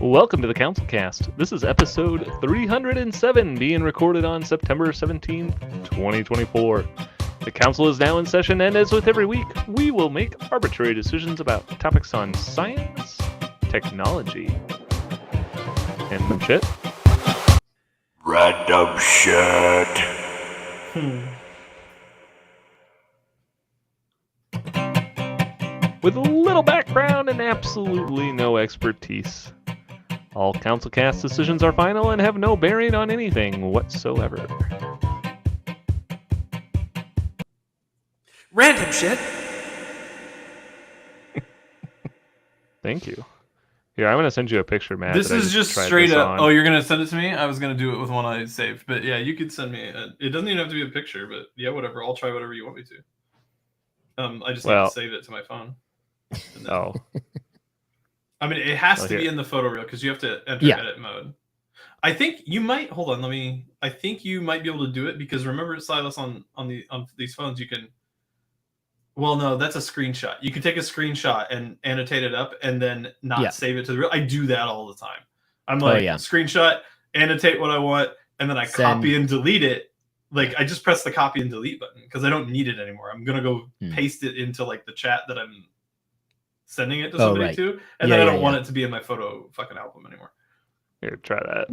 Welcome to the CouncilCast. This is episode 307, being recorded on September 17th, 2024. The council is now in session, and as with every week, we will make arbitrary decisions about topics on science, technology, and shit. Random shit. With a little background and absolutely no expertise. All CouncilCast decisions are final and have no bearing on anything whatsoever. Random shit. Thank you. Here, I'm going to send you a picture, Matt. This is just straight up. On. Oh, you're going to send it to me? I was going to do it with one I saved. But yeah, you could send me. It doesn't even have to be a picture, but yeah, whatever. I'll try whatever you want me to. I just need to save it to my phone. Oh. I mean, it has to be in the photo reel because you have to enter edit mode. I think you might hold on. I think you might be able to do it because remember, Silas, on these phones, you can. Well, no, that's a screenshot. You can take a screenshot and annotate it up and then not save it to the reel. I do that all the time. I'm like, screenshot, annotate what I want, and then I copy and delete it. Like I just press the copy and delete button because I don't need it anymore. I'm gonna go paste it into like the chat that I'm sending it to somebody to, and then I don't want it to be in my photo fucking album anymore. Here, try that.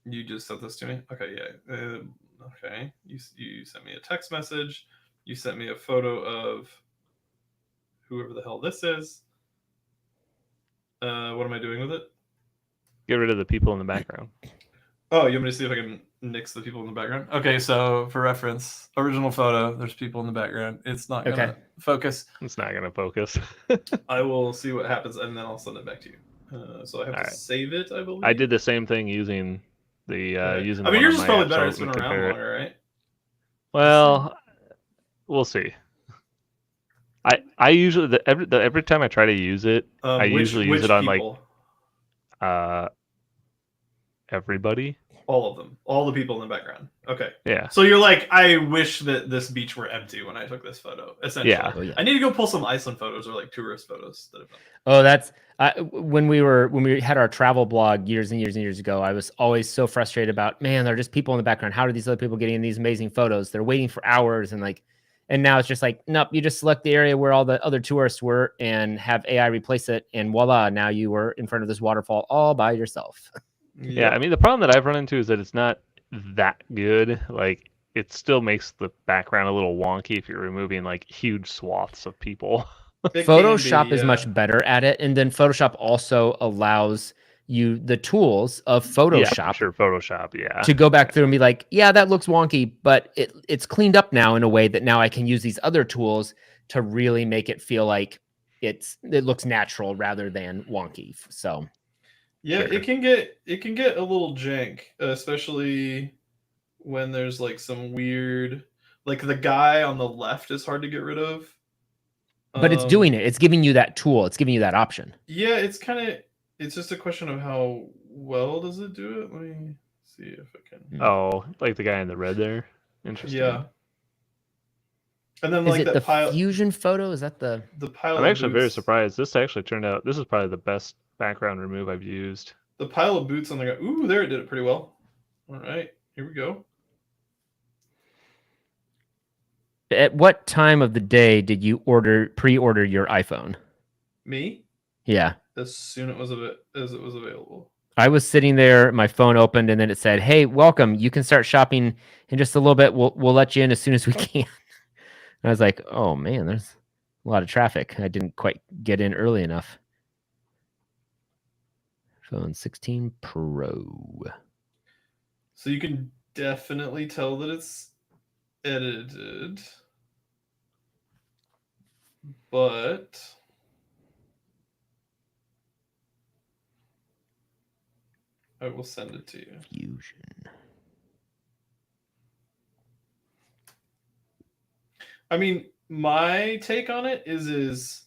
You just sent this to me? Okay, yeah. Okay. You sent me a text message. You sent me a photo of whoever the hell this is. What am I doing with it? Get rid of the people in the background. Oh, you want me to see if I can nix the people in the background? Okay, so for reference, original photo, there's people in the background. It's not going to focus. It's not going to focus. I will see what happens, and then I'll send it back to you. So I have to save it, I believe. I did the same thing using the using. I mean, yours is probably better. It's been around longer, right? Well, we'll see. I usually every time I try to use it, I usually use it on people? Everybody. All of them. All the people in the background. Okay. Yeah. So you're like, I wish that this beach were empty when I took this photo. Essentially. Yeah. Oh, yeah. I need to go pull some Iceland photos or like tourist photos. That's when we had our travel blog years and years and years ago. I was always so frustrated about, man, there are just people in the background. How are these other people getting these amazing photos? They're waiting for hours and now it's just like, nope, you just select the area where all the other tourists were and have AI replace it. And voila, now you were in front of this waterfall all by yourself. Yeah, I mean, the problem that I've run into is that it's not that good. Like, it still makes the background a little wonky if you're removing, like, huge swaths of people. Photoshop is much better at it. And then Photoshop also allows you the tools of Photoshop. Photoshop, to go back through and be like, yeah, that looks wonky, but it's cleaned up now in a way that now I can use these other tools to really make it feel like it looks natural rather than wonky. So... Yeah, it can get a little jank, especially when there's like some weird, like the guy on the left is hard to get rid of. But it's doing it. It's giving you that tool. It's giving you that option. Yeah, it's just a question of how well does it do it. Let me see if I can. Oh, like the guy in the red there. Interesting. Yeah. And then is it the fusion photo? Is that the pile? I'm actually very surprised. This actually turned out. This is probably the best background remove I've used. The pile of boots on the ground. Ooh, there it did it pretty well. All right, here we go. At what time of the day did you pre-order your iPhone? Me? Yeah. As soon as it was available. I was sitting there, my phone opened, and then it said, "Hey, welcome. You can start shopping in just a little bit. We'll let you in as soon as we can." And I was like, "Oh man, there's a lot of traffic. I didn't quite get in early enough." Phone 16 Pro. So you can definitely tell that it's edited, but I will send it to you. Fusion. I mean, my take on it is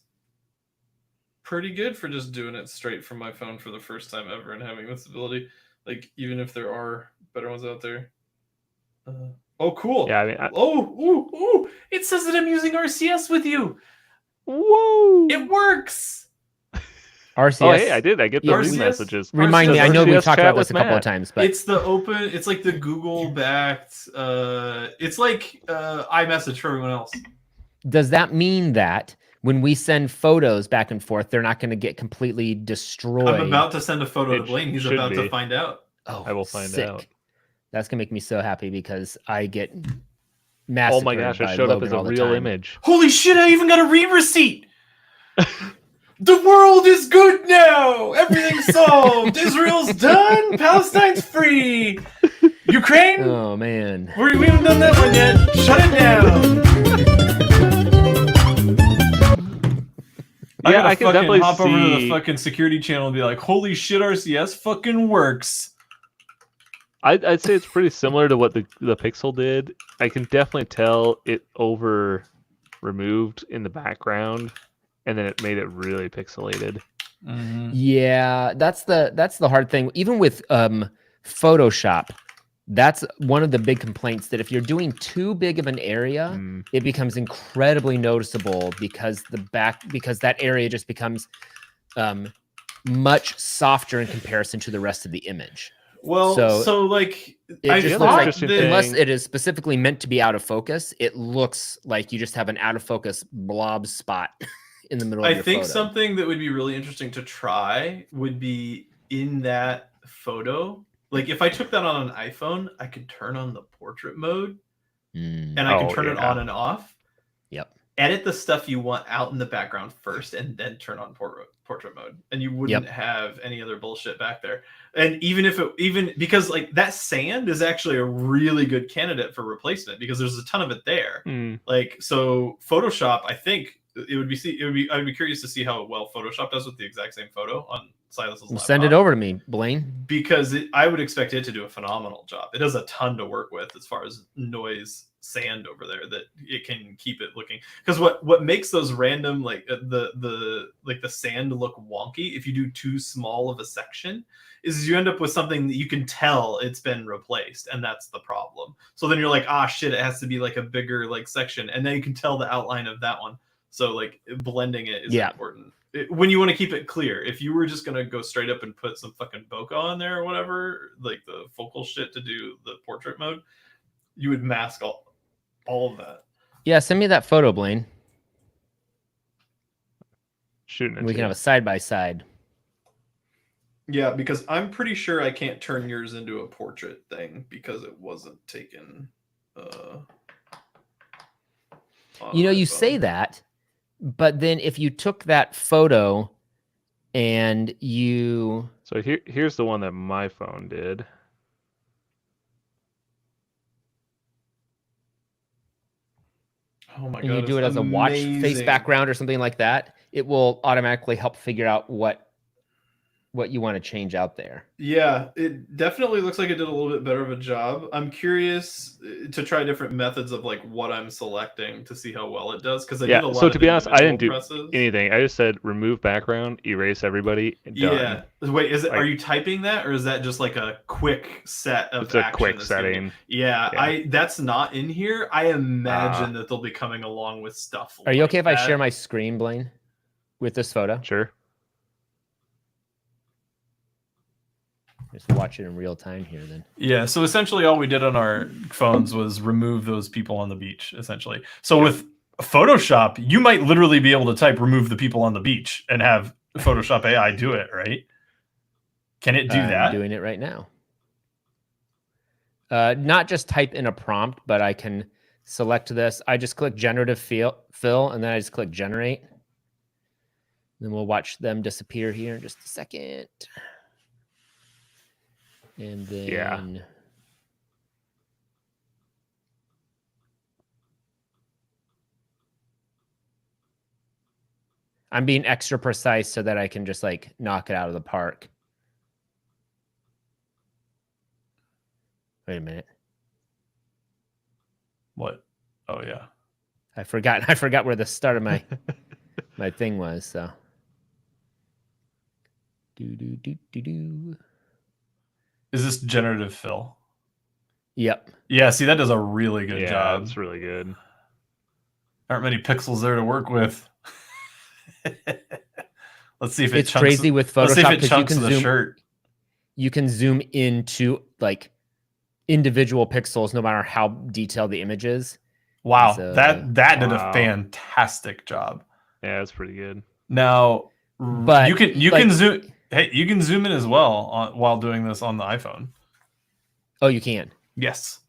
pretty good for just doing it straight from my phone for the first time ever and having this ability. Like, even if there are better ones out there. Oh, cool. Yeah, I mean, it says that I'm using RCS with you. Whoa! It works. RCS. Oh, hey, I did. I get the RCS? messages. Remind me. I know we've talked about this a couple of times, but it's the open. It's like the Google backed. It's like iMessage for everyone else. Does that mean that when we send photos back and forth, they're not going to get completely destroyed? I'm about to send a photo to Blaine. He's about to find out. Oh, I will find out. That's gonna make me so happy because I get massacred. Oh my gosh! It showed up as a real image. Holy shit! I even got a read receipt. The world is good now. Everything's solved. Israel's done. Palestine's free. Ukraine. Oh man, we haven't done that one yet. Shut it down. Yeah, I can definitely hop over to the see. fucking security channel and be like, "Holy shit, RCS fucking works." I'd say it's pretty similar to what the Pixel did. I can definitely tell it over removed in the background, and then it made it really pixelated. Mm-hmm. Yeah, that's the hard thing. Even with Photoshop, that's one of the big complaints, that if you're doing too big of an area, it becomes incredibly noticeable because that area just becomes much softer in comparison to the rest of the image. Well, so like, it just looks like, unless it is specifically meant to be out of focus, it looks like you just have an out of focus blob spot in the middle of your photo. Something that would be really interesting to try would be in that photo. Like if I took that on an iPhone, I could turn on the portrait mode and I can turn it on and off. Yep. Edit the stuff you want out in the background first and then turn on portrait mode, and you wouldn't have any other bullshit back there. And even because like that sand is actually a really good candidate for replacement because there's a ton of it there. Like, so Photoshop, I think I'd be curious to see how well Photoshop does with the exact same photo on Silas's laptop. Send it over to me, Blaine. Because I would expect it to do a phenomenal job. It does a ton to work with as far as noise, sand over there, that it can keep it looking. Because what makes those random like the sand look wonky if you do too small of a section is you end up with something that you can tell it's been replaced, and that's the problem. So then you're like, ah shit, it has to be like a bigger like section, and then you can tell the outline of that one. So like blending it is important. When you want to keep it clear. If you were just gonna go straight up and put some fucking bokeh on there or whatever, like the focal shit to do the portrait mode, you would mask all of that. Yeah, send me that photo, Blaine. Shooting it. We can have a side by side. Yeah, because I'm pretty sure I can't turn yours into a portrait thing because it wasn't taken. You know, you say that, but then if you took that photo and you... So here's the one that my phone did. Oh my God, God, you do it as a watch face background or something like that, it will automatically help figure out what you want to change out there. Yeah, it definitely looks like it did a little bit better of a job. I'm curious to try different methods of like what I'm selecting to see how well it does. Because so to be honest, I didn't do anything. I just said remove background, erase everybody, and done. Yeah. Wait, is it? Are you typing that, or is that just like a quick set of? It's a quick setting. Yeah, that's not in here. I imagine that they'll be coming along with stuff. Are you okay if I share my screen, Blaine, with this photo? Sure. Just watch it in real time here then. Yeah, so essentially all we did on our phones was remove those people on the beach, essentially. So with Photoshop, you might literally be able to type remove the people on the beach and have Photoshop AI do it, right? Can it do that? I'm doing it right now. Not just type in a prompt, but I can select this. I just click generative fill, and then I just click generate. Then we'll watch them disappear here in just a second. And then I'm being extra precise so that I can just like knock it out of the park. Wait a minute. What? Oh yeah. I forgot where the start of my my thing was, so. Do. Is this generative fill? Yep. Yeah, see, that does a really good job. It's really good. Aren't many pixels there to work with. Let's see if it's crazy with Photoshop because you can zoom. Shirt. You can zoom into like individual pixels, no matter how detailed the image is. Wow, that did a fantastic job. Yeah, that's pretty good. Now, but you can zoom. Hey, you can zoom in as well while doing this on the iPhone. Oh, you can. Yes.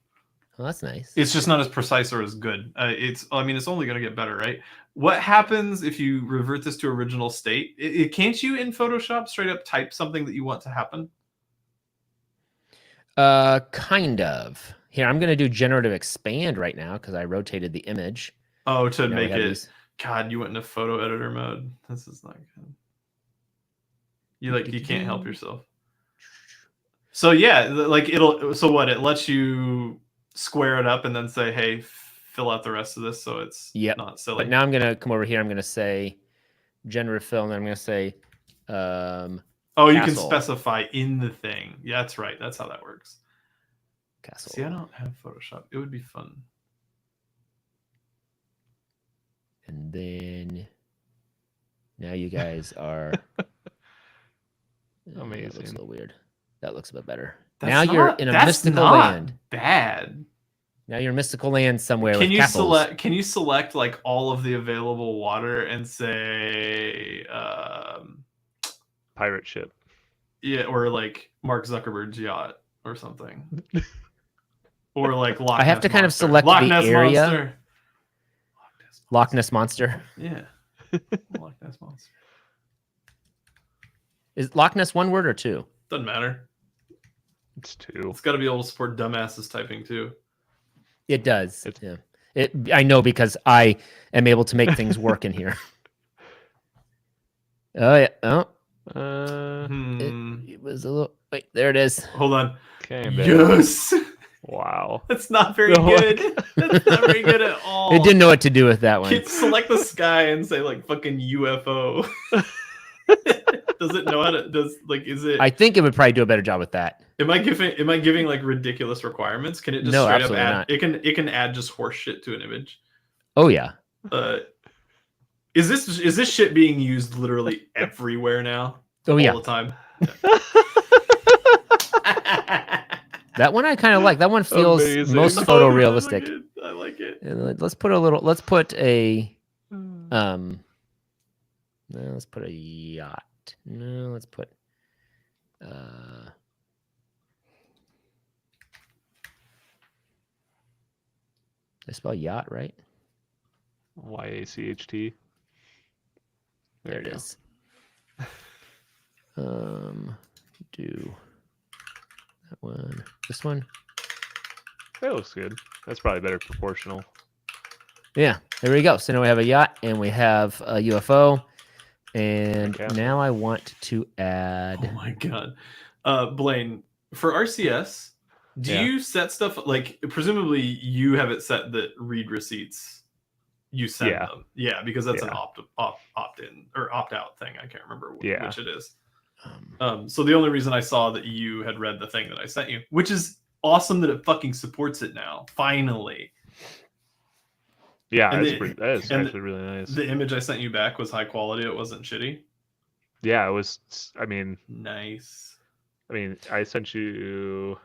Well, that's nice. It's just not as precise or as good. It's only going to get better, right? What happens if you revert this to original state? Can't you in Photoshop straight up type something that you want to happen? Kind of. Here, I'm going to do generative expand right now because I rotated the image. Oh, to make it. God, you went into photo editor mode. This is not good. You can't help yourself. So yeah, like it lets you square it up and then say, hey, fill out the rest of this so it's not silly. But now I'm going to come over here. I'm going to say generative fill, and I'm going to say you can specify in the thing. Yeah, that's right. That's how that works. Castle. See, I don't have Photoshop. It would be fun. And then now you guys are amazing. That looks a little weird. That looks a bit better. You're in a mystical land. Bad. Now you're in mystical land somewhere. Can you select like all of the available water and say pirate ship? Yeah, or like Mark Zuckerberg's yacht or something. Or like Loch Ness I have to kind of select Loch the Ness area. Monster. Loch Ness Monster. Yeah. Loch Ness Monster. Is Loch Ness one word or two? Doesn't matter. It's two. It's got to be able to support dumbasses typing too. It does. I know because I am able to make things work in here. Oh yeah. Oh. It was a little. Wait, there it is. Hold on. Okay. Yes. Wow. That's not very good. That's not very good at all. It didn't know what to do with that one. Select the sky and say like fucking UFO. Does it know how to? Is it? I think it would probably do a better job with that. Am I giving like ridiculous requirements? Can it just straight up add? Not. It can add just horse shit to an image. Oh yeah. Is this shit being used literally everywhere now? Oh all yeah. the time. That one I kind of like. That one feels most photorealistic. I like it. And let's put a no, let's put a yacht. No, let's put I spell yacht right? YACHT. There it is. Do that one. This one. That looks good. That's probably better proportional. Yeah, there we go. So now we have a yacht and we have a UFO. And now I want to add. Oh my god, Blaine, for RCS, do you set stuff like presumably you have it set that read receipts you send them? Yeah, because that's an opt-in or opt-out thing. I can't remember which it is. So the only reason I saw that you had read the thing that I sent you, which is awesome that it fucking supports it now, finally. Yeah, that is actually really nice. The image I sent you back was high quality. It wasn't shitty. Yeah, it was. I mean, nice. I mean, I sent you.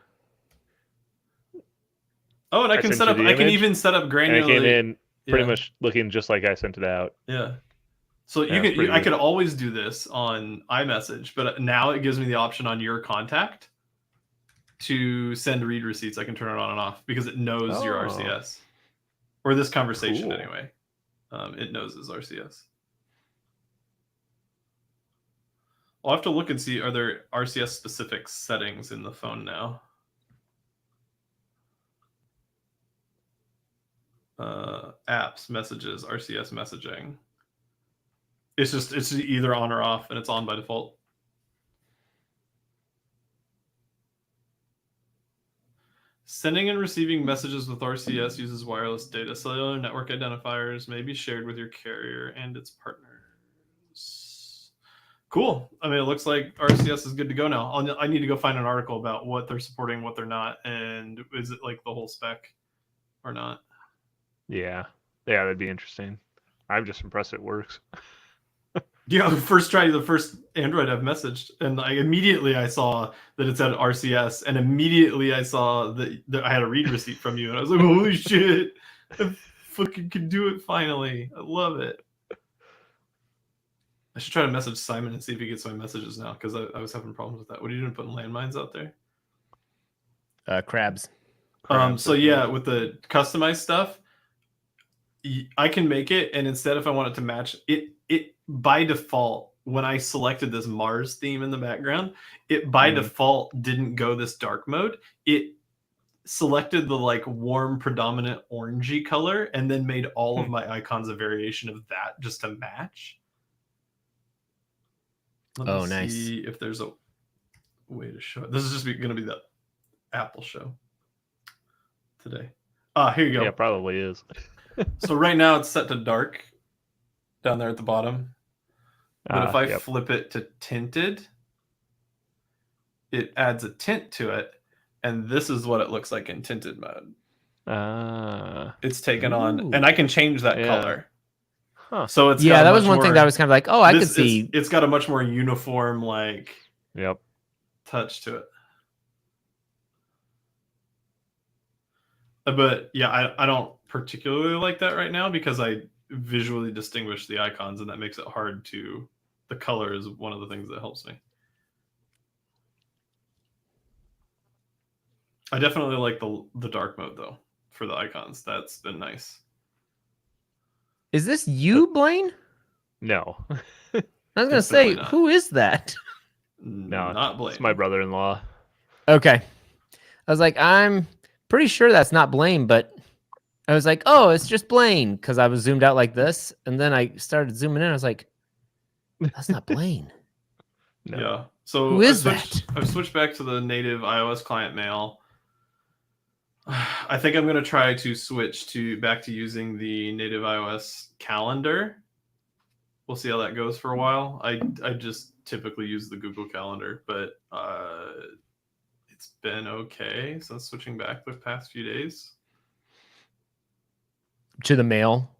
Oh, and I can set up. I can even set up granularly. And it came in pretty much looking just like I sent it out. Yeah. So I could always do this on iMessage, but now it gives me the option on your contact to send read receipts. I can turn it on and off because it knows your RCS. Or this conversation, anyway. It knows it's RCS. I'll have to look and see, are there RCS-specific settings in the phone now? Apps, messages, RCS messaging. It's either on or off, and it's on by default. Sending and receiving messages with RCS uses wireless data. Cellular network identifiers may be shared with your carrier and its partners. Cool. I mean, it looks like RCS is good to go now. I need to go find an article about what they're supporting, what they're not, and is it like the whole spec or not? Yeah, that'd be interesting. I'm just impressed it works. Yeah, first try the first Android I've messaged, and I saw that it said RCS, and immediately I saw that I had a read receipt from you, and I was like, holy shit, I fucking can do it finally. I love it. I should try to message Simon and see if he gets my messages now, because I was having problems with that. What are you doing putting landmines out there? Crabs. So yeah, with the customized stuff, I can make it, and instead if I want it to match it by default, when I selected this Mars theme in the background, it by default didn't go this dark mode. It selected the like warm predominant orangey color and then made all of my icons a variation of that just to match. Let me see if there's a way to show it. This is just going to be the Apple show today. Here you go. Yeah, probably is. So right now it's set to dark down there at the bottom. But if I flip it to tinted, it adds a tint to it. And this is what it looks like in tinted mode. It's taken on, and I can change that color. Huh. So it's that was one thing that I was kind of like, I could see. It's got a much more uniform touch to it. But yeah, I don't particularly like that right now because I visually distinguish the icons, and that makes it hard to. The color is one of the things that helps me. I definitely like the dark mode though for the icons. That's been nice. Is this you, Blaine? No. I was gonna say, who is that? No, not Blaine. It's my brother-in-law. Okay. I was like, I'm pretty sure that's not Blaine, but I was like, oh, it's just Blaine, because I was zoomed out like this, and then I started zooming in. I was like, that's not Blaine. No. Yeah. So who is that? I've switched back to the native iOS client mail. I think I'm going to try to switch back to using the native iOS calendar. We'll see how that goes for a while. I just typically use the Google Calendar, but it's been okay since switching back the past few days. To the mail?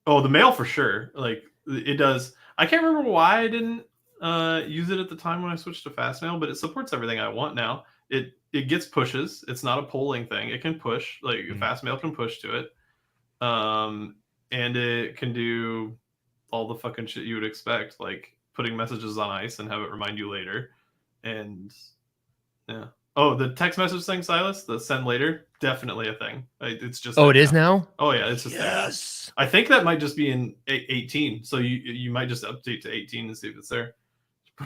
Oh, the mail for sure. Like it does. I can't remember why I didn't use it at the time when I switched to Fastmail, but it supports everything I want now. It gets pushes. It's not a polling thing. It can push. Like Fastmail can push to it, and it can do all the fucking shit you would expect, like putting messages on ice and have it remind you later. And yeah. Oh, the text message thing, Silas, the send later, definitely a thing. It's just. Oh, it is now? Oh yeah, it's just. Yes. I think that might just be in 18. So you might just update to 18 and see if it's there.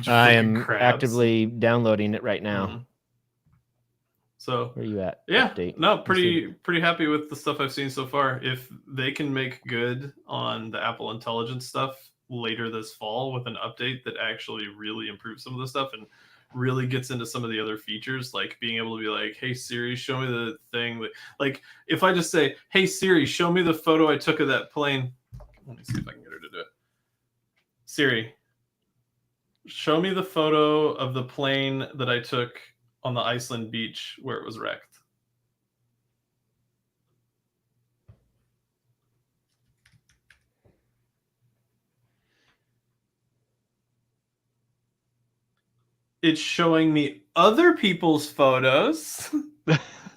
I am actively downloading it right now. Mm-hmm. So where are you at? Yeah, update. No, pretty happy with the stuff I've seen so far. If they can make good on the Apple Intelligence stuff later this fall with an update that actually really improves some of the stuff and really gets into some of the other features, like being able to be like, hey Siri, show me the thing that, like, if I just say, hey Siri, show me the photo I took of that plane. Let me see if I can get her to do it. Siri, show me the photo of the plane that I took on the Iceland beach where it was wrecked. It's showing me other people's photos.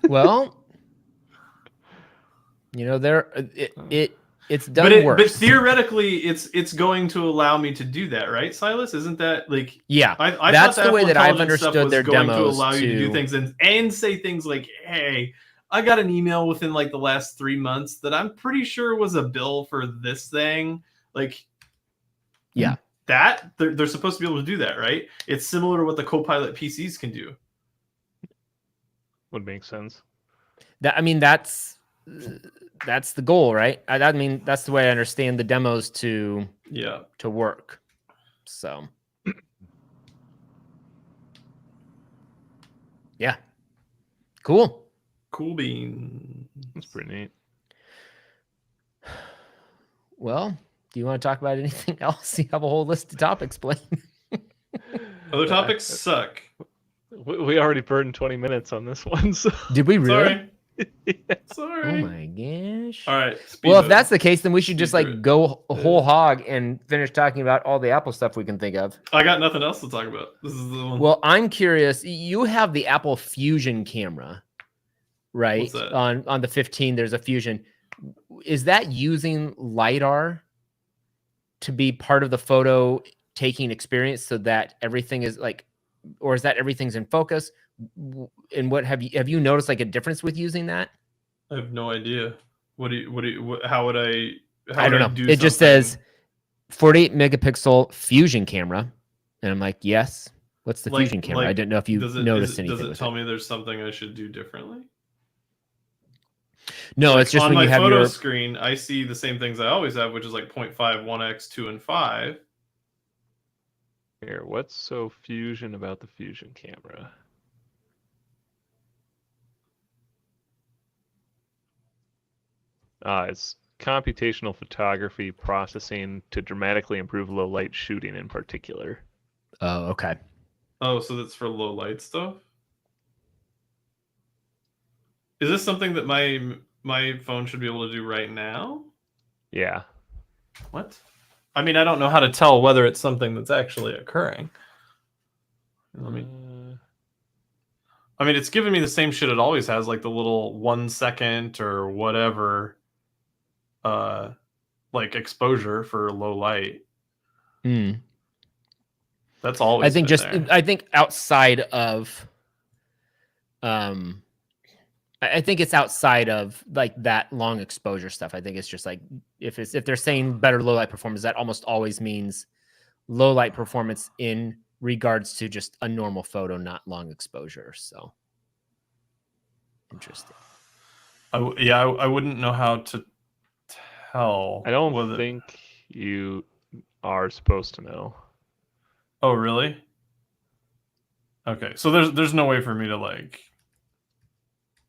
Well, you know, it's done worse. But theoretically, it's going to allow me to do that, right, Silas? Isn't that like? Yeah, I that's thought the way that I've understood their going demos. To allow you to do things and say things like, "Hey, I got an email within like the last 3 months that I'm pretty sure was a bill for this thing." Like, yeah, that they're supposed to be able to do that, right? It's similar to what the Copilot PCs can do. Would make sense. That's the goal, right? I mean, that's the way I understand the demos to work. So, yeah, cool bean. That's pretty neat. Well, do you want to talk about anything else? You have a whole list of topics, Blaine. Other topics suck. We already burned 20 minutes on this one. So. Did we really? Sorry. Sorry. Oh my gosh. All right. Well, if that's the case, then we should just Speed go whole hog and finish talking about all the Apple stuff we can think of. I got nothing else to talk about. This is the one. Well, I'm curious. You have the Apple Fusion camera, right? What's that? On the 15, there's a Fusion. Is that using LiDAR to be part of the photo taking experience so that everything is or is that everything's in focus? And what have you noticed a difference with using that? I have no idea. How would I don't know. It just says 48 megapixel Fusion camera. And I'm like, yes. What's the Fusion camera? I didn't know if you noticed anything. Does it tell me there's something I should do differently? No, it's just on when my you have photo your screen, I see the same things I always have, which is 0.5, 1x, 2, and 5. Here, what's so Fusion about the Fusion camera? It's computational photography processing to dramatically improve low light shooting in particular. Oh, okay. Oh, so that's for low light stuff? Is this something that my phone should be able to do right now? Yeah. What? I mean, I don't know how to tell whether it's something that's actually occurring. I mean, it's giving me the same shit it always has, like the little 1 second or whatever, exposure for low light. That's always. I think outside of, I think it's outside of that long exposure stuff. I think it's just if they're saying better low light performance, that almost always means low light performance in regards to just a normal photo, not long exposure. So interesting. I wouldn't know how to tell. I don't think you are supposed to know. Oh, really? Okay, so there's no way for me to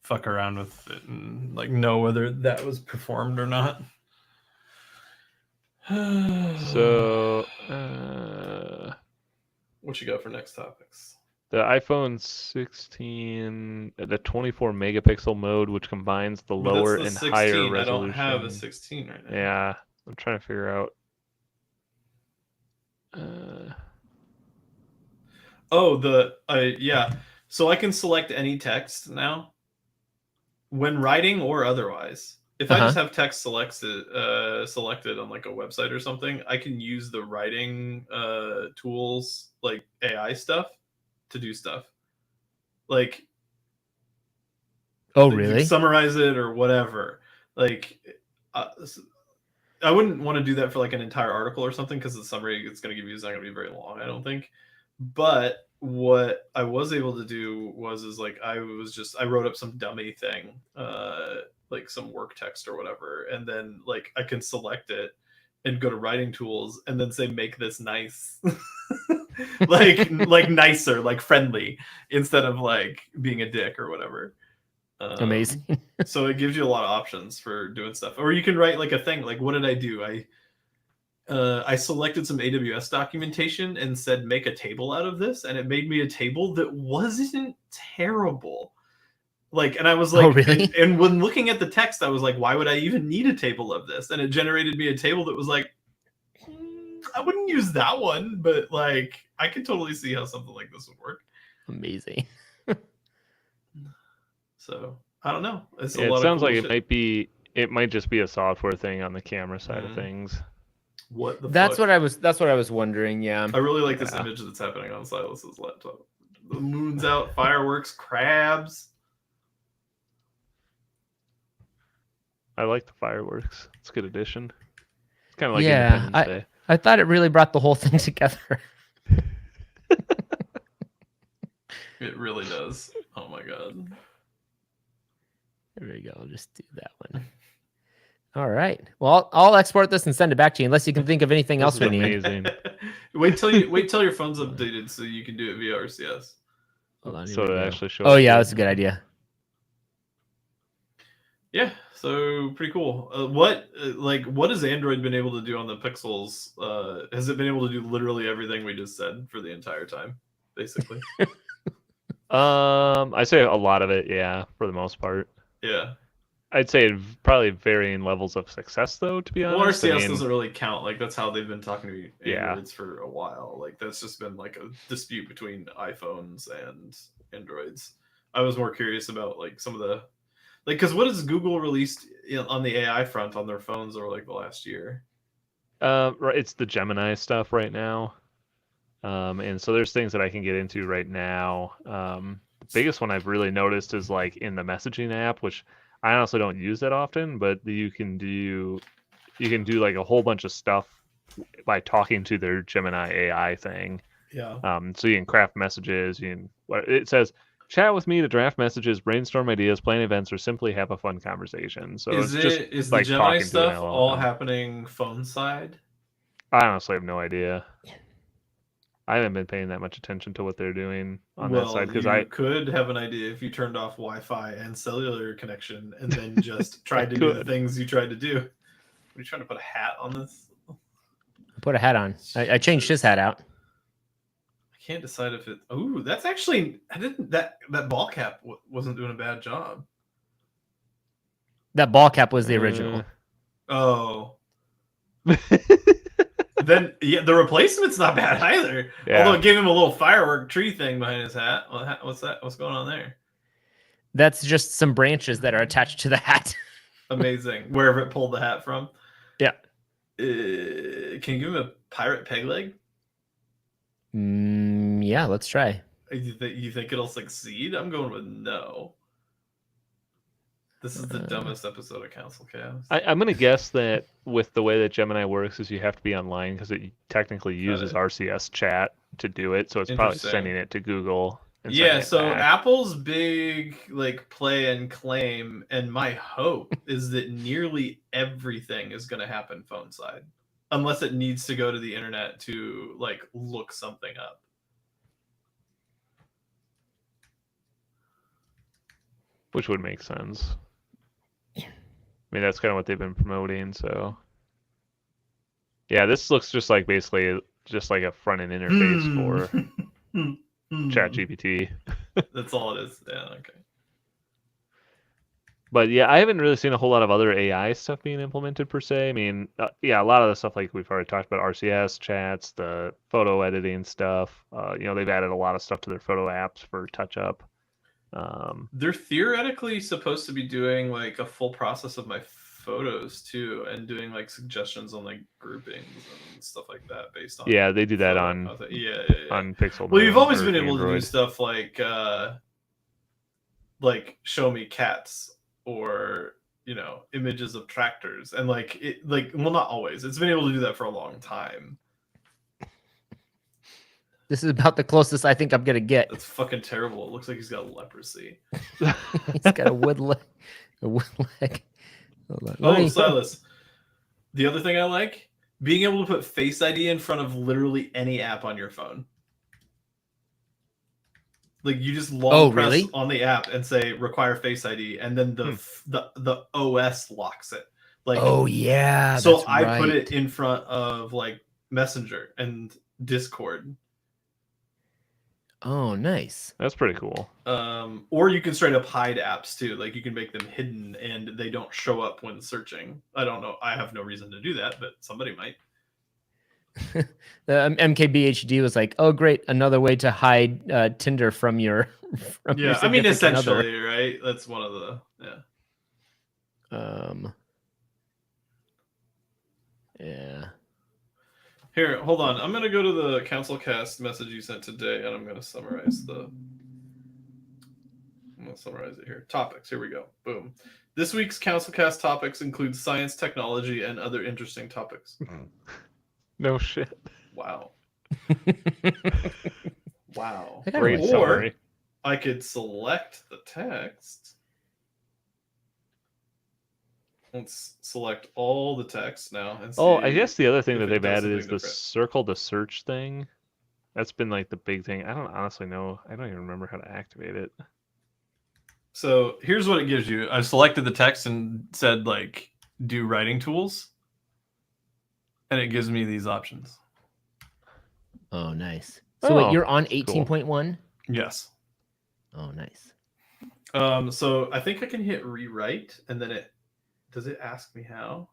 fuck around with it and know whether that was performed or not. So, what you got for next topics? The iPhone 16, the 24 megapixel mode, which combines the lower and 16. Higher resolution. I don't have a 16 right now. Yeah, I'm trying to figure out. So I can select any text now when writing or otherwise. If I just have text selected on a website or something, I can use the writing tools like AI stuff to do stuff. Really? Summarize it or whatever. I wouldn't want to do that for an entire article or something because the summary it's going to give you is not going to be very long, I don't think. But what I was able to do was I wrote up some dummy thing, some work text or whatever, and then I can select it and go to writing tools and then say make this nice, nicer, friendly, instead of being a dick or whatever. Amazing. So it gives you a lot of options for doing stuff, or you can write a thing what did I do? I selected some AWS documentation and said, make a table out of this. And it made me a table that wasn't terrible. And I was oh, really? And when looking at the text, I was like, why would I even need a table of this? And it generated me a table that was I wouldn't use that one, but I could totally see how something like this would work. Amazing. So I don't know. It sounds like it might just be a software thing on the camera side of things. What the that's fuck? What I was wondering. Yeah, I really like this image that's happening on Silas's laptop. The moon's out, fireworks, crabs. I like the fireworks. It's a good addition. It's kind of like Independence Day. I thought it really brought the whole thing together. It really does. Oh my god. There we go. I'll just do that one. All right. Well, I'll export this and send it back to you, unless you can think of anything else we need. Amazing. wait till your phone's updated so you can do it via RCS. Hold on, so it actually shows. Oh yeah, that's a good idea. Yeah. So pretty cool. What has Android been able to do on the Pixels? Has it been able to do literally everything we just said for the entire time, basically? I say a lot of it, yeah, for the most part. Yeah. I'd say probably varying levels of success, though, to be honest. RCS doesn't really count. Like, that's how they've been talking to Androids Yeah. for a while. Like, that's just been like a dispute between iPhones and Androids. I was more curious about like some of the because what has Google released on the AI front on their phones over like the last year? Right, it's the Gemini stuff right now. And so there's things that I can get into right now. The biggest one I've really noticed is like in the messaging app, which I honestly don't use that often, but you can do like a whole bunch of stuff by talking to their Gemini AI thing. Yeah. So you can craft messages. It says chat with me to draft messages, brainstorm ideas, plan events, or simply have a fun conversation. So Is it's just the like Gemini talking to an stuff all LLM. happening phone side? I honestly have no idea. I haven't been paying that much attention to what they're doing on that side because I could have an idea if you turned off Wi-Fi and cellular connection and then just tried to do the things you tried to do. Are you trying to put a hat on this? Put a hat on. I changed his hat out. I can't decide if it. Oh, that's actually. I didn't. That ball cap wasn't doing a bad job. That ball cap was the original. Oh. Then yeah, the replacement's not bad either. Yeah. Although it gave him a little firework tree thing behind his hat. What's that? What's going on there? That's just some branches that are attached to the hat. Amazing. Wherever it pulled the hat from. Yeah. Can you give him a pirate peg leg? Yeah, let's try. You think it'll succeed? I'm going with no. This is the dumbest episode of CouncilCast. I'm going to guess that with the way that Gemini works is you have to be online because it technically uses RCS chat to do it. So it's probably sending it to Google. Yeah, so Apple's big like play and claim, and my hope is that nearly everything is going to happen phone side, unless it needs to go to the internet to like look something up. Which would make sense. I mean, that's kind of what they've been promoting, so... Yeah, this looks just like basically just like a front-end interface for ChatGPT. That's all it is. Yeah, okay. But yeah, I haven't really seen a whole lot of other AI stuff being implemented per se. I mean, yeah, a lot of the stuff like we've already talked about, RCS chats, the photo editing stuff. They've added a lot of stuff to their photo apps for touch-up. They're theoretically supposed to be doing like a full process of my photos too, and doing like suggestions on like groupings and stuff like that based on. Yeah, they do that on on Pixel. Well, you've always been able to do stuff like show me cats or images of tractors, and well, not always. It's been able to do that for a long time. This is about the closest I think I'm gonna get. That's fucking terrible. It looks like he's got leprosy. He's got a wood leg. Oh, Silas. The other thing I like, being able to put Face ID in front of literally any app on your phone. Like you just press on the app and say require Face ID, and then the OS locks it. Like, oh yeah. So I put it in front of like Messenger and Discord. Oh, nice. That's pretty cool. Or you can straight up hide apps too. Like you can make them hidden and they don't show up when searching. I don't know. I have no reason to do that, but somebody might. The MKBHD was like, "Oh, great! Another way to hide Tinder from your." Your I mean, essentially, right? That's one of the Yeah. Here, hold on. I'm going to go to the CouncilCast message you sent today, and I'm going to summarize I'm going to summarize it here. Topics. Here we go. Boom. This week's CouncilCast topics include science, technology, and other interesting topics. No shit. Wow. Wow. Great summary. I could select the text. Let's select all the text now. And see I guess the other thing that they've added is the circle to search thing. That's been like the big thing. I don't honestly know. I don't even remember how to activate it. So here's what it gives you. I selected the text and said like do writing tools. And it gives me these options. Oh, nice. So wait, you're on 18.1? Yes. Oh, nice. So I think I can hit rewrite, and then does it ask me how?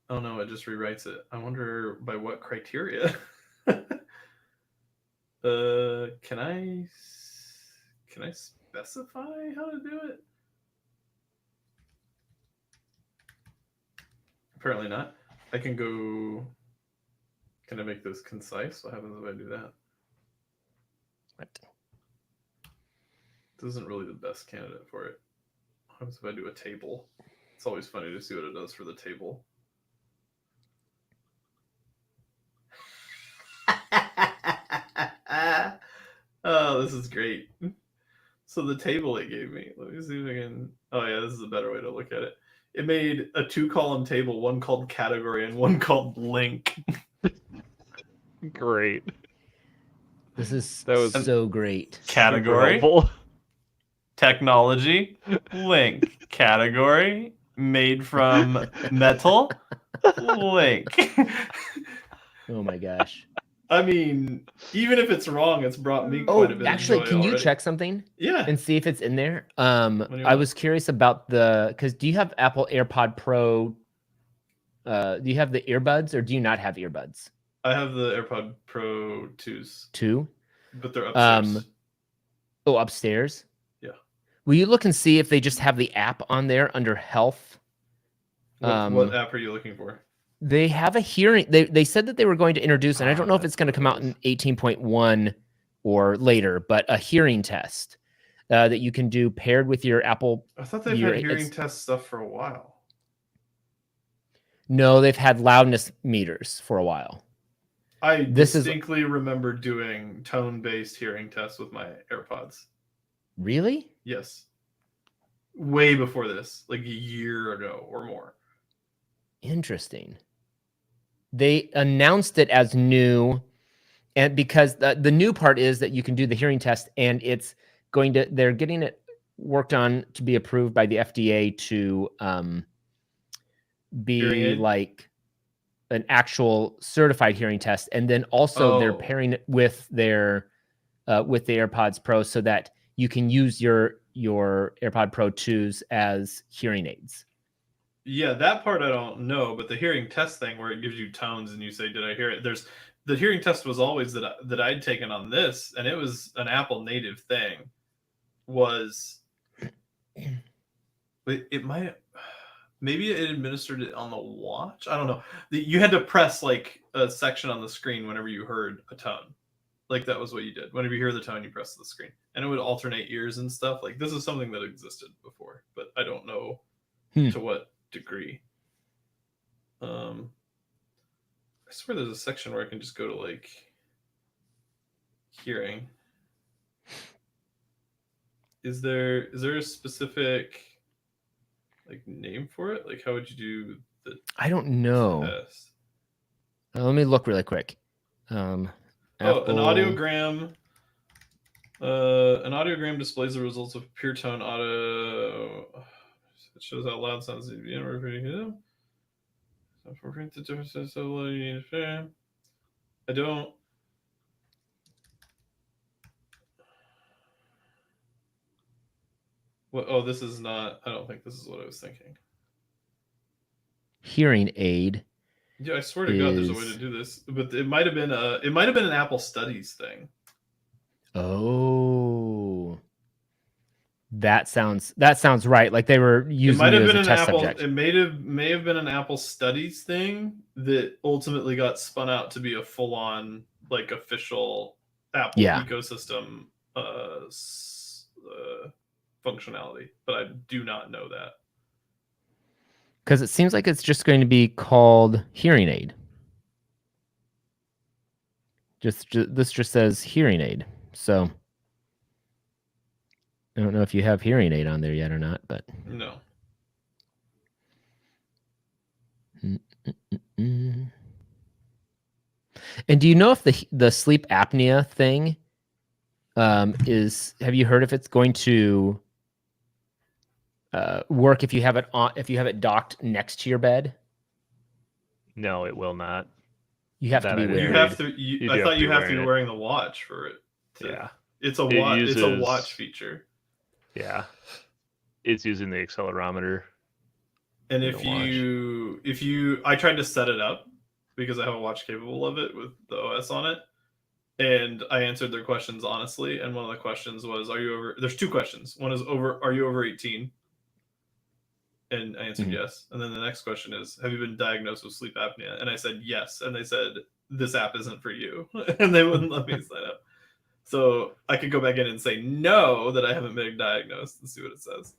Oh no, it just rewrites it. I wonder by what criteria. Can I specify how to do it? Apparently not. I can go. Can I make this concise? What happens if I do that? What? This isn't really the best candidate for it. What happens if I do a table? It's always funny to see what it does for the table. Oh, this is great. So the table it gave me, let me see if I can. Oh yeah, this is a better way to look at it. It made a 2-column table, one called category and one called link. Great. This is so great. Category, technology, link. Category, made from metal, link. Oh my gosh. I mean, even if it's wrong, it's brought me quite a bit actually, of joy can you already. check something? Yeah. And see if it's in there? I was curious about because do you have Apple AirPod Pro? Do you have the earbuds or do you not have earbuds? I have the AirPod Pro 2s. 2? But they're upstairs. Upstairs? Yeah. Will you look and see if they just have the app on there under health? What app are you looking for? They have a hearing. They said that they were going to introduce, and I don't know if it's going to come out in 18.1 or later, but a hearing test that you can do paired with your Apple. I thought they've had hearing test stuff for a while. No, they've had loudness meters for a while. I distinctly remember doing tone-based hearing tests with my AirPods. Really? Yes. Way before this, like a year ago or more. Interesting. They announced it as new, and because the new part is that you can do the hearing test, and they're getting it worked on to be approved by the FDA to be like an actual certified hearing test, and then also they're pairing it with the AirPods Pro so that you can use your AirPod Pro 2s as hearing aids. Yeah, that part I don't know, but the hearing test thing where it gives you tones and you say, "Did I hear it?" The hearing test was always that I'd taken on this, and it was an Apple native thing. It might maybe it administered it on the watch. I don't know. You had to press like a section on the screen whenever you heard a tone. Like that was what you did. Whenever you hear the tone, you press the screen, and it would alternate ears and stuff. Like this is something that existed before, but I don't know to what degree. I swear there's a section where I can just go to like hearing. Is there a specific like name for it? Like how would you do the I don't know. test? Let me look really quick. An audiogram. An audiogram displays the results of pure tone audio. It shows how loud sounds. I don't. What? This is not. I don't think this is what I was thinking. Hearing aid. Yeah, I swear to God, there's a way to do this, but it might have been an Apple Studies thing. Oh, that sounds right. Like they were using it as a test subject. It may have been an Apple Studies thing that ultimately got spun out to be a full-on like official Apple ecosystem functionality, but I do not know that. Because it seems like it's just going to be called hearing aid. This just says hearing aid. So I don't know if you have hearing aid on there yet or not, but no. And do you know if the sleep apnea thing have you heard if it's going to work if you have it docked next to your bed? No, it will not. You have to be wearing. I thought you have to be wearing the watch for it. Yeah, it's a watch. It's a watch feature. Yeah. It's using the accelerometer. And if you, I tried to set it up because I have a watch capable of it with the OS on it, and I answered their questions honestly. And one of the questions was, "Are you over?" There's two questions. One is "Are you over 18?" And I answered yes. And then the next question is, "Have you been diagnosed with sleep apnea?" And I said yes. And they said, "This app isn't for you," and they wouldn't let me sign up. So I could go back in and say no, that I haven't been diagnosed, and see what it says.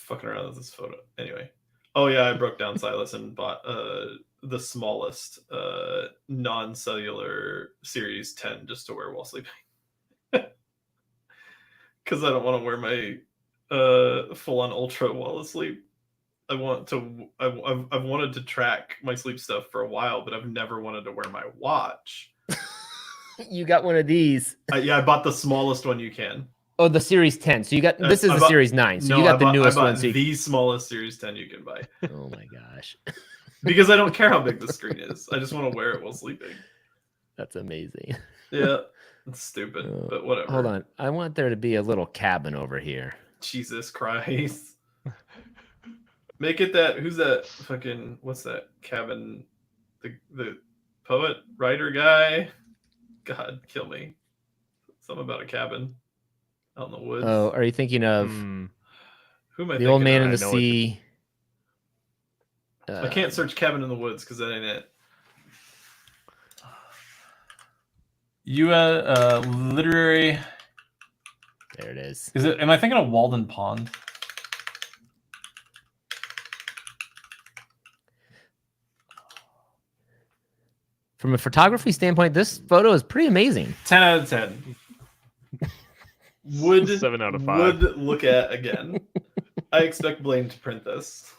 Fucking around with this photo. Anyway. Oh yeah, I broke down Silas and bought the smallest non-cellular Series 10 just to wear while sleeping. Because I don't want to wear my full-on Ultra while asleep. I've wanted to track my sleep stuff for a while, but I've never wanted to wear my watch. You got one of these. Yeah, I bought the smallest one you can. Oh, the Series 10. So you got this is the Series 9. So you got the newest one. So the smallest Series 10 you can buy. Oh my gosh. Because I don't care how big the screen is. I just want to wear it while sleeping. That's amazing. Yeah, it's stupid, but whatever. Hold on. I want there to be a little cabin over here. Jesus Christ. Make it that. Who's that fucking, what's that cabin? The poet, writer guy? God, kill me. Something about a cabin out in the woods. Oh, are you thinking of who am I the old man in the I know sea? I can't search cabin in the woods because that ain't it. You literary. There it is. Is it? Am I thinking of Walden Pond? From a photography standpoint, this photo is pretty amazing. 10 out of 10. Would 7 out of 5. Would look at again. I expect Blaine to print this.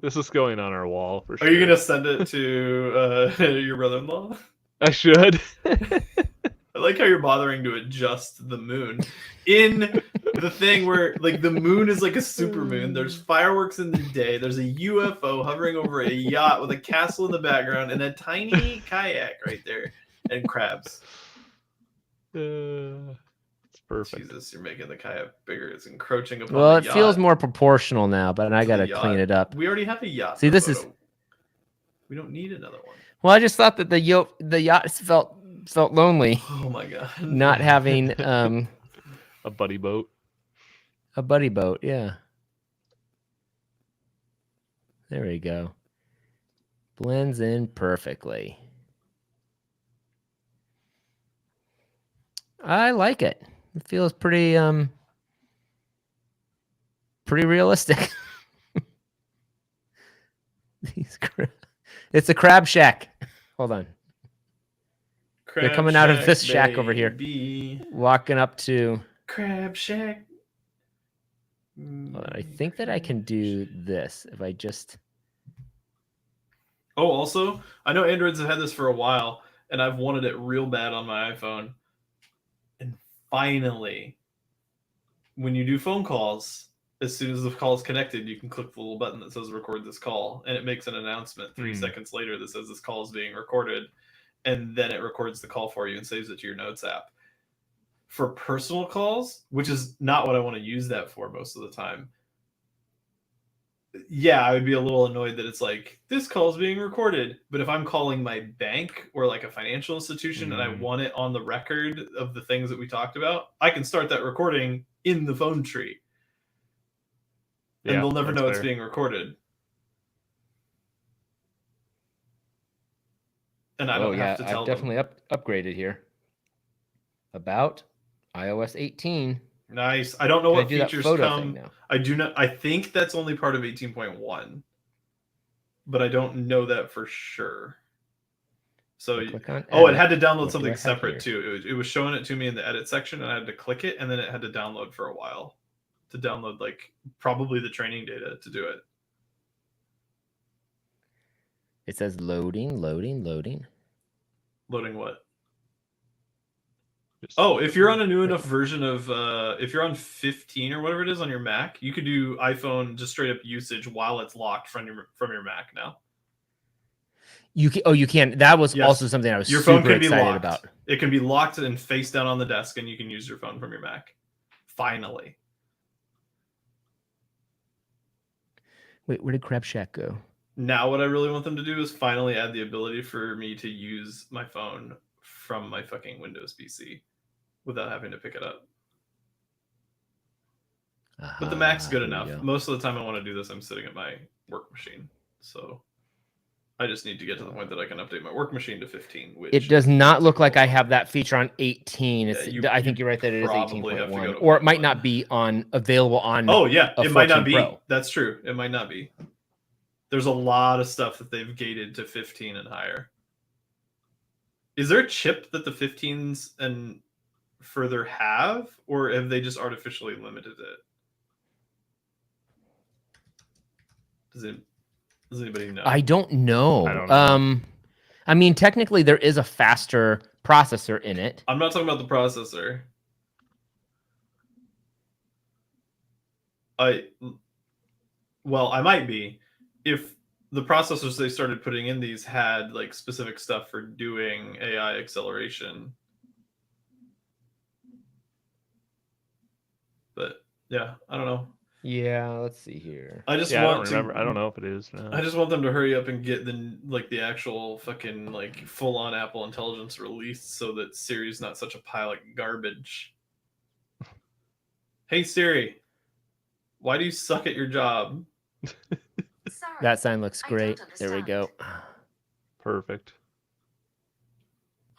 This is going on our wall for sure. Are you gonna send it to your brother-in-law? I should. I like how you're bothering to adjust the moon in the thing where like the moon is like a super moon. There's fireworks in the day. There's a UFO hovering over a yacht with a castle in the background and a tiny kayak right there and crabs. It's perfect. Jesus, you're making the kayak bigger. It's encroaching upon Well, the it yacht. feels more proportional now, but I got to clean it up. We already have a yacht. See, this is. We don't need another one. Well, I just thought that the yacht felt lonely. Oh my god! Not having a buddy boat. A buddy boat, yeah. There we go. Blends in perfectly. I like it. It feels pretty realistic. It's a crab shack. Hold on. They're coming out of this shack over here. Walking up to Crab Shack. Hold on. I think that I can do this if I just. Oh, also, I know Androids have had this for a while, and I've wanted it real bad on my iPhone. And finally, when you do phone calls, as soon as the call is connected, you can click the little button that says record this call, and it makes an announcement 3 seconds later that says this call is being recorded, and then it records the call for you and saves it to your Notes app. For personal calls, which is not what I want to use that for most of the time, yeah, I would be a little annoyed that it's like, this call is being recorded. But if I'm calling my bank or like a financial institution and I want it on the record of the things that we talked about, I can start that recording in the phone tree. And they'll never know it's being recorded. And I don't have to tell I've definitely upgraded here. About iOS 18. Nice. I don't know what features come. I do not. I think that's only part of 18.1, but I don't know that for sure. So, it had to download something separate too. It was showing it to me in the edit section, and I had to click it, and then it had to download for a while to download like probably the training data to do it. It says loading. Loading what? Oh, if you're on a new enough version of, if you're on 15 or whatever it is on your Mac, you could do iPhone just straight up usage while it's locked from your Mac now. You can, you can. That was Yes. also something I was Your phone super can be excited locked. about. It can be locked and face down on the desk, and you can use your phone from your Mac. Finally. Wait, where did Crab Shack go? Now what I really want them to do is finally add the ability for me to use my phone from my fucking Windows PC without having to pick it up. But the Mac's good enough. Most of the time I want to do this, I'm sitting at my work machine. So I just need to get to the point that I can update my work machine to 15. Which it does not look like I have that feature on 18. Yeah, I think you're right that it is probably have to go 18.1, to or it might 0.1. not be available on. Oh yeah, a it might not 14 be. Pro. That's true. It might not be. There's a lot of stuff that they've gated to 15 and higher. Is there a chip that the 15s and further have, or have they just artificially limited it? Does anybody know? I don't know. I don't know. I mean, technically, there is a faster processor in it. I'm not talking about the processor. I might be. If the processors they started putting in these had like specific stuff for doing AI acceleration. But yeah, I don't know. Yeah, let's see here. I just I want don't remember. I don't know if it is. No. I just want them to hurry up and get the actual fucking like full on Apple Intelligence released so that Siri's not such a pile of garbage. Hey Siri, why do you suck at your job? Sorry, That sign looks I great. don't There we go. Perfect.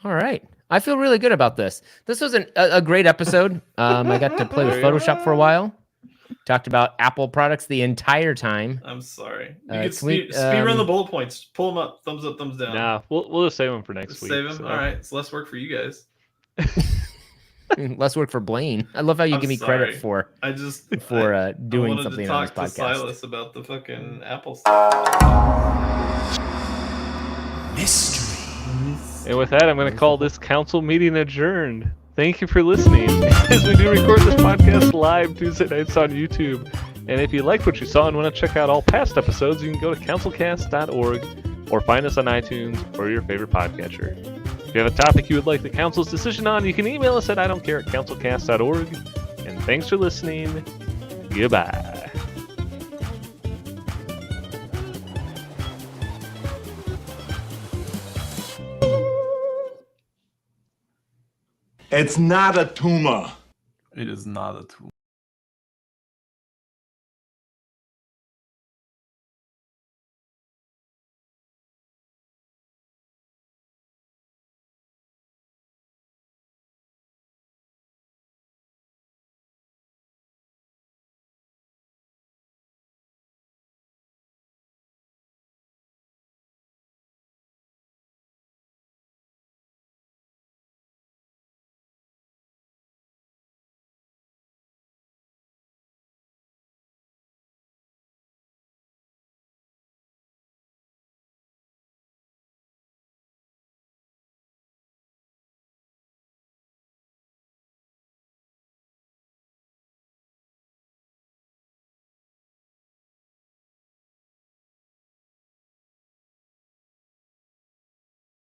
All right. I feel really good about this. This was a great episode. I got to play with Photoshop for a while. Talked about Apple products the entire time. I'm sorry. You can can speed run the bullet points. Pull them up. Thumbs up, thumbs down. Nah, we'll just save them for next week. Save them. So. All right. It's less work for you guys. Less work for Blaine. I love how you give me credit for I just doing I something to on this talk to podcast. Silas about the fucking Apple stuff. Mystery. And with that, I'm going to call this council meeting adjourned. Thank you for listening, as we do record this podcast live Tuesday nights on YouTube. And if you liked what you saw and want to check out all past episodes, you can go to councilcast.org or find us on iTunes or your favorite podcatcher. If you have a topic you would like the council's decision on, you can email us at idon'tcare@councilcast.org. And thanks for listening. Goodbye. It's not a tumor. It is not a tool.